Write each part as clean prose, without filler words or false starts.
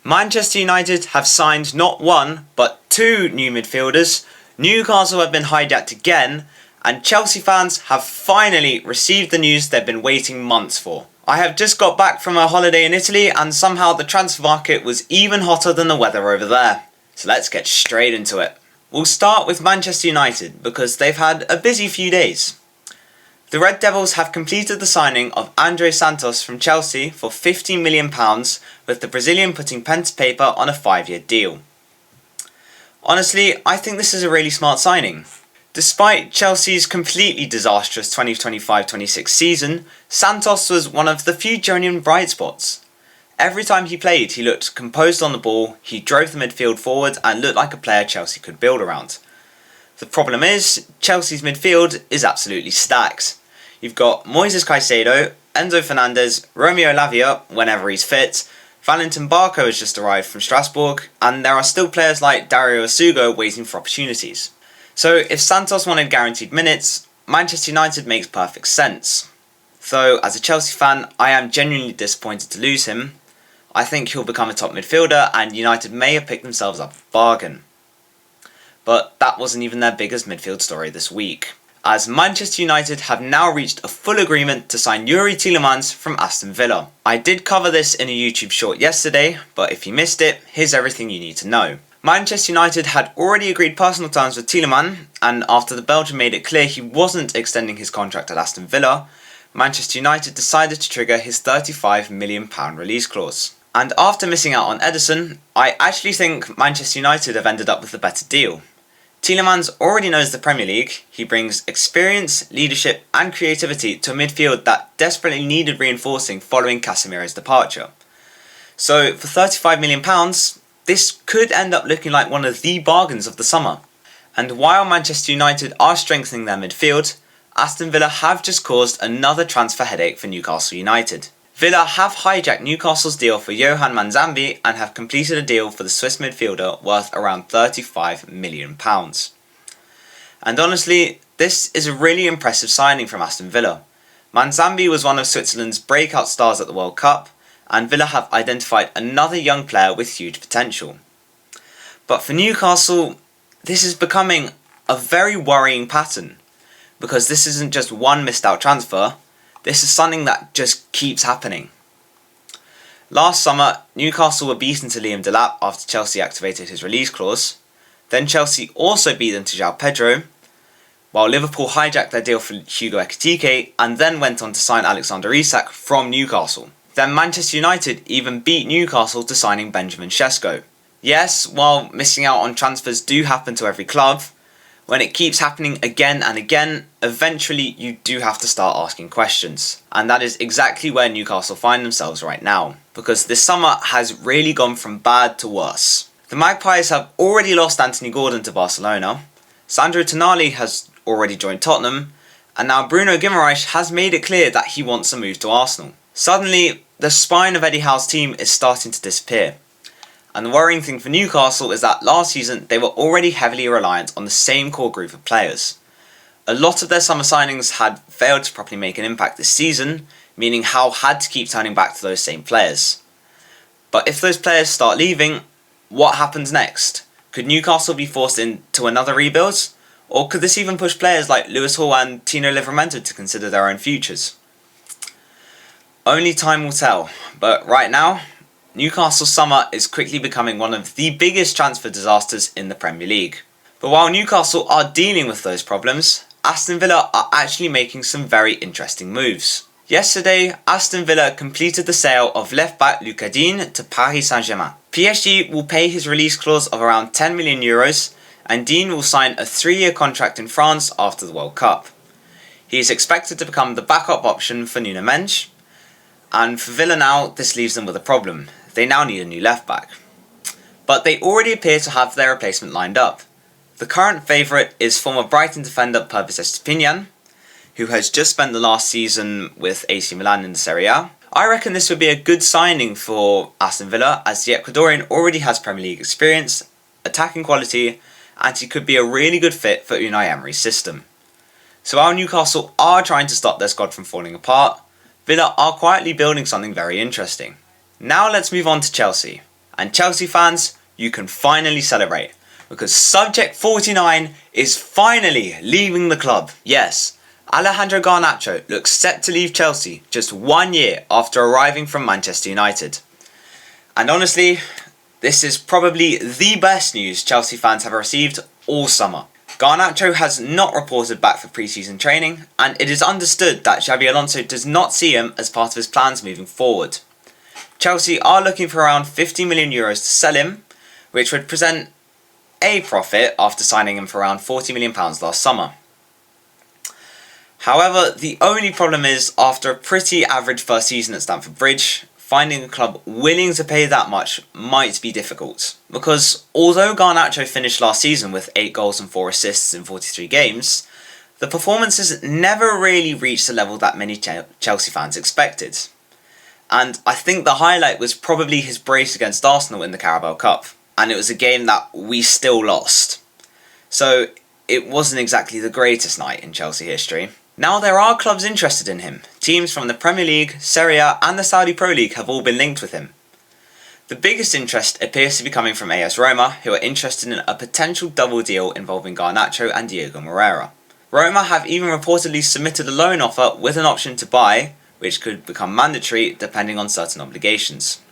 Manchester United have signed not one, but two new midfielders, Newcastle have been hijacked again, and Chelsea fans have finally received the news they've been waiting months for. I have just got back from a holiday in Italy and somehow the transfer market was even hotter than the weather over there. So let's get straight into it. We'll start with Manchester United because they've had a busy few days. The Red Devils have completed the signing of Andrey Santos from Chelsea for £15 million, with the Brazilian putting pen to paper on a 5-year deal. Honestly, I think this is a really smart signing. Despite Chelsea's completely disastrous 2025-26 season, Santos was one of the few genuine bright spots. Every time he played, he looked composed on the ball, he drove the midfield forward and looked like a player Chelsea could build around. The problem is, Chelsea's midfield is absolutely stacked. You've got Moises Caicedo, Enzo Fernandez, Romeo Lavia whenever he's fit, Valentin Barco has just arrived from Strasbourg, and there are still players like Dario Asugo waiting for opportunities. So if Santos wanted guaranteed minutes, Manchester United makes perfect sense. Though as a Chelsea fan, I am genuinely disappointed to lose him. I think he'll become a top midfielder and United may have picked themselves up a bargain. But that wasn't even their biggest midfield story this week, as Manchester United have now reached a full agreement to sign Youri Tielemans from Aston Villa. I did cover this in a YouTube short yesterday, but if you missed it, here's everything you need to know. Manchester United had already agreed personal terms with Tielemans, and after the Belgian made it clear he wasn't extending his contract at Aston Villa, Manchester United decided to trigger his £35 million release clause. And after missing out on Ederson, I actually think Manchester United have ended up with a better deal. Tielemans already knows the Premier League, he brings experience, leadership and creativity to a midfield that desperately needed reinforcing following Casemiro's departure. So for £35 million, this could end up looking like one of the bargains of the summer. And while Manchester United are strengthening their midfield, Aston Villa have just caused another transfer headache for Newcastle United. Villa have hijacked Newcastle's deal for Johan Manzambi and have completed a deal for the Swiss midfielder worth around £35 million. And honestly, this is a really impressive signing from Aston Villa. Manzambi was one of Switzerland's breakout stars at the World Cup, and Villa have identified another young player with huge potential. But for Newcastle, this is becoming a very worrying pattern, because this isn't just one missed out transfer. This is something that just keeps happening. Last summer, Newcastle were beaten to Liam Delap after Chelsea activated his release clause. Then Chelsea also beat them to João Pedro, while Liverpool hijacked their deal for Hugo Ekitike and then went on to sign Alexander Isak from Newcastle. Then Manchester United even beat Newcastle to signing Benjamin Sesko. Yes, while missing out on transfers do happen to every club, when it keeps happening again and again, eventually you do have to start asking questions. And that is exactly where Newcastle find themselves right now, because this summer has really gone from bad to worse. The Magpies have already lost Anthony Gordon to Barcelona, Sandro Tonali has already joined Tottenham, and now Bruno Guimaraes has made it clear that he wants a move to Arsenal. Suddenly, the spine of Eddie Howe's team is starting to disappear. And the worrying thing for Newcastle is that last season they were already heavily reliant on the same core group of players. A lot of their summer signings had failed to properly make an impact this season, meaning Howe had to keep turning back to those same players. But if those players start leaving, what happens next? Could Newcastle be forced into another rebuild? Or could this even push players like Lewis Hall and Tino Livramento to consider their own futures? Only time will tell, but right now, Newcastle's summer is quickly becoming one of the biggest transfer disasters in the Premier League. But while Newcastle are dealing with those problems, Aston Villa are actually making some very interesting moves. Yesterday, Aston Villa completed the sale of left-back Lucas Digne to Paris Saint-Germain. PSG will pay his release clause of around €10 million, and Digne will sign a 3-year contract in France after the World Cup. He is expected to become the backup option for Nuno Mendes, and for Villa now, this leaves them with a problem. They now need a new left-back. But they already appear to have their replacement lined up. The current favourite is former Brighton defender Pervis Estupiñán, who has just spent the last season with AC Milan in the Serie A. I reckon this would be a good signing for Aston Villa, as the Ecuadorian already has Premier League experience, attacking quality, and he could be a really good fit for Unai Emery's system. So while Newcastle are trying to stop their squad from falling apart, Villa are quietly building something very interesting. Now let's move on to Chelsea. And Chelsea fans, you can finally celebrate, because Subject 49 is finally leaving the club. Yes, Alejandro Garnacho looks set to leave Chelsea just 1 year after arriving from Manchester United. And honestly, this is probably the best news Chelsea fans have received all summer. Garnacho has not reported back for pre-season training, and it is understood that Xabi Alonso does not see him as part of his plans moving forward. Chelsea are looking for around €50 million to sell him, which would present a profit after signing him for around £40 million last summer. However, the only problem is, after a pretty average first season at Stamford Bridge, finding a club willing to pay that much might be difficult. Because although Garnacho finished last season with 8 goals and 4 assists in 43 games, the performances never really reached the level that many Chelsea fans expected. And I think the highlight was probably his brace against Arsenal in the Carabao Cup, and it was a game that we still lost. So it wasn't exactly the greatest night in Chelsea history. Now there are clubs interested in him. Teams from the Premier League, Serie A and the Saudi Pro League have all been linked with him. The biggest interest appears to be coming from AS Roma, who are interested in a potential double deal involving Garnacho and Diego Moreira. Roma have even reportedly submitted a loan offer with an option to buy, which could become mandatory depending on certain obligations.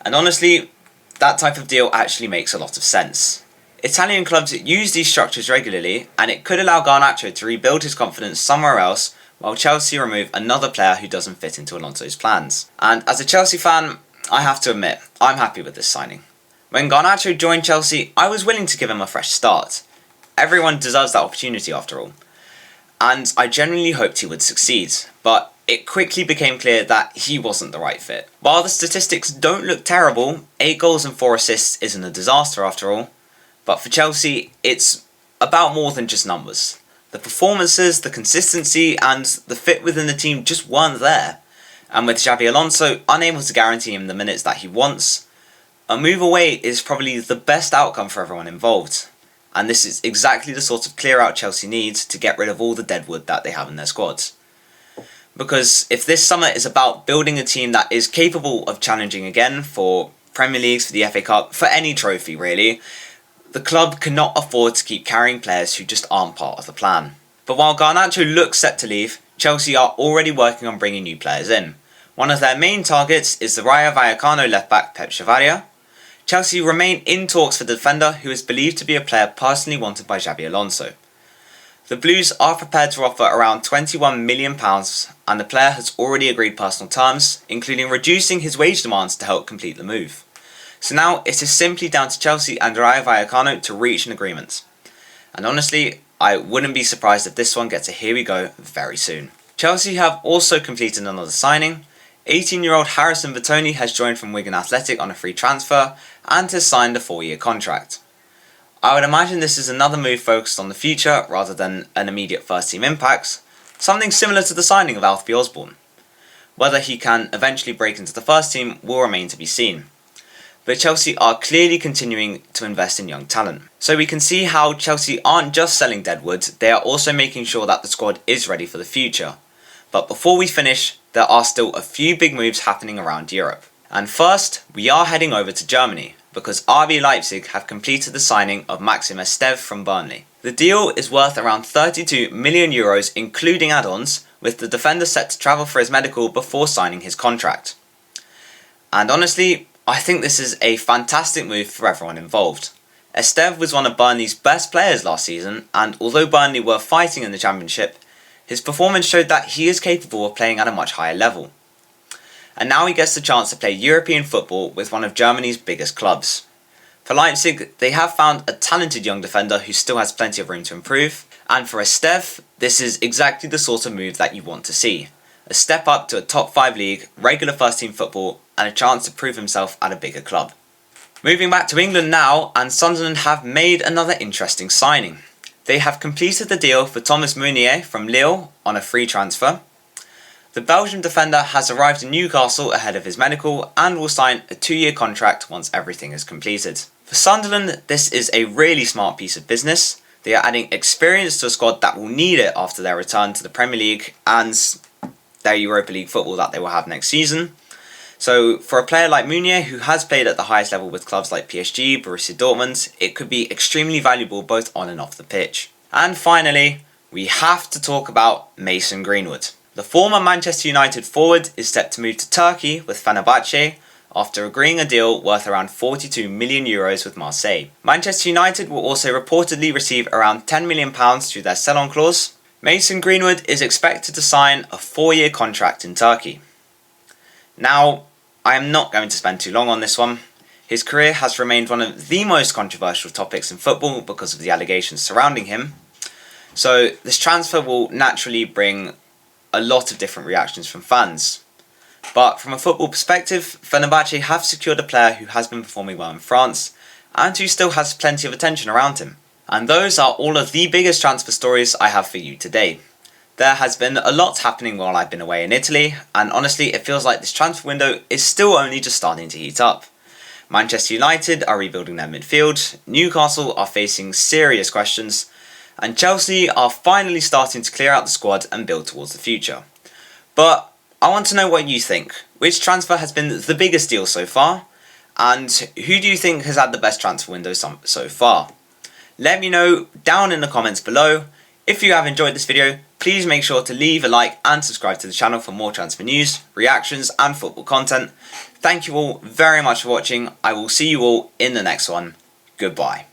And honestly, that type of deal actually makes a lot of sense. Italian clubs use these structures regularly, and it could allow Garnacho to rebuild his confidence somewhere else, while Chelsea remove another player who doesn't fit into Alonso's plans. And as a Chelsea fan, I have to admit, I'm happy with this signing. When Garnacho joined Chelsea, I was willing to give him a fresh start. Everyone deserves that opportunity after all. And I genuinely hoped he would succeed, but it quickly became clear that he wasn't the right fit. While the statistics don't look terrible, 8 goals and 4 assists isn't a disaster after all. But for Chelsea, it's about more than just numbers. The performances, the consistency, and the fit within the team just weren't there. And with Xabi Alonso unable to guarantee him the minutes that he wants, a move away is probably the best outcome for everyone involved. And this is exactly the sort of clear-out Chelsea needs to get rid of all the deadwood that they have in their squads. Because if this summer is about building a team that is capable of challenging again for Premier Leagues, for the FA Cup, for any trophy really, the club cannot afford to keep carrying players who just aren't part of the plan. But while Garnacho looks set to leave, Chelsea are already working on bringing new players in. One of their main targets is the Rayo Vallecano left-back Pep Chavaria. Chelsea remain in talks for the defender, who is believed to be a player personally wanted by Xabi Alonso. The Blues are prepared to offer around £21 million, and the player has already agreed personal terms, including reducing his wage demands to help complete the move. So now it is simply down to Chelsea and Rayo Vallecano to reach an agreement. And honestly, I wouldn't be surprised if this one gets a here we go very soon. Chelsea have also completed another signing. 18-year-old Harrison Bertoni has joined from Wigan Athletic on a free transfer and has signed a 4-year contract. I would imagine this is another move focused on the future rather than an immediate first-team impact, something similar to the signing of Alfie Osborne. Whether he can eventually break into the first team will remain to be seen. But Chelsea are clearly continuing to invest in young talent. So we can see how Chelsea aren't just selling deadwood, they are also making sure that the squad is ready for the future. But before we finish, there are still a few big moves happening around Europe. And first, we are heading over to Germany, because RB Leipzig have completed the signing of Maxim Esteve from Burnley. The deal is worth around €32 million including add-ons, with the defender set to travel for his medical before signing his contract. And honestly, I think this is a fantastic move for everyone involved. Esteve was one of Burnley's best players last season, and although Burnley were fighting in the Championship, his performance showed that he is capable of playing at a much higher level. And now he gets the chance to play European football with one of Germany's biggest clubs. For Leipzig, they have found a talented young defender who still has plenty of room to improve, and for Esteve, this is exactly the sort of move that you want to see. A step up to a top 5 league, regular first team football, and a chance to prove himself at a bigger club. Moving back to England now, and Sunderland have made another interesting signing. They have completed the deal for Thomas Meunier from Lille on a free transfer. The Belgian defender has arrived in Newcastle ahead of his medical and will sign a 2-year contract once everything is completed. For Sunderland, this is a really smart piece of business. They are adding experience to a squad that will need it after their return to the Premier League and their Europa League football that they will have next season. So for a player like Meunier, who has played at the highest level with clubs like PSG, Borussia Dortmund, it could be extremely valuable both on and off the pitch. And finally, we have to talk about Mason Greenwood. The former Manchester United forward is set to move to Turkey with Fenerbahce after agreeing a deal worth around €42 million with Marseille. Manchester United will also reportedly receive around £10 million through their sell-on clause. Mason Greenwood is expected to sign a 4-year contract in Turkey. Now, I am not going to spend too long on this one. His career has remained one of the most controversial topics in football because of the allegations surrounding him. So this transfer will naturally bring a lot of different reactions from fans. But from a football perspective, Fenerbahce have secured a player who has been performing well in France and who still has plenty of attention around him. And those are all of the biggest transfer stories I have for you today. There has been a lot happening while I've been away in Italy, and honestly it feels like this transfer window is still only just starting to heat up. Manchester United are rebuilding their midfield, Newcastle are facing serious questions, and Chelsea are finally starting to clear out the squad and build towards the future. But I want to know what you think. Which transfer has been the biggest deal so far? And who do you think has had the best transfer window so far? Let me know down in the comments below. If you have enjoyed this video, please make sure to leave a like and subscribe to the channel for more transfer news, reactions and football content. Thank you all very much for watching. I will see you all in the next one. Goodbye.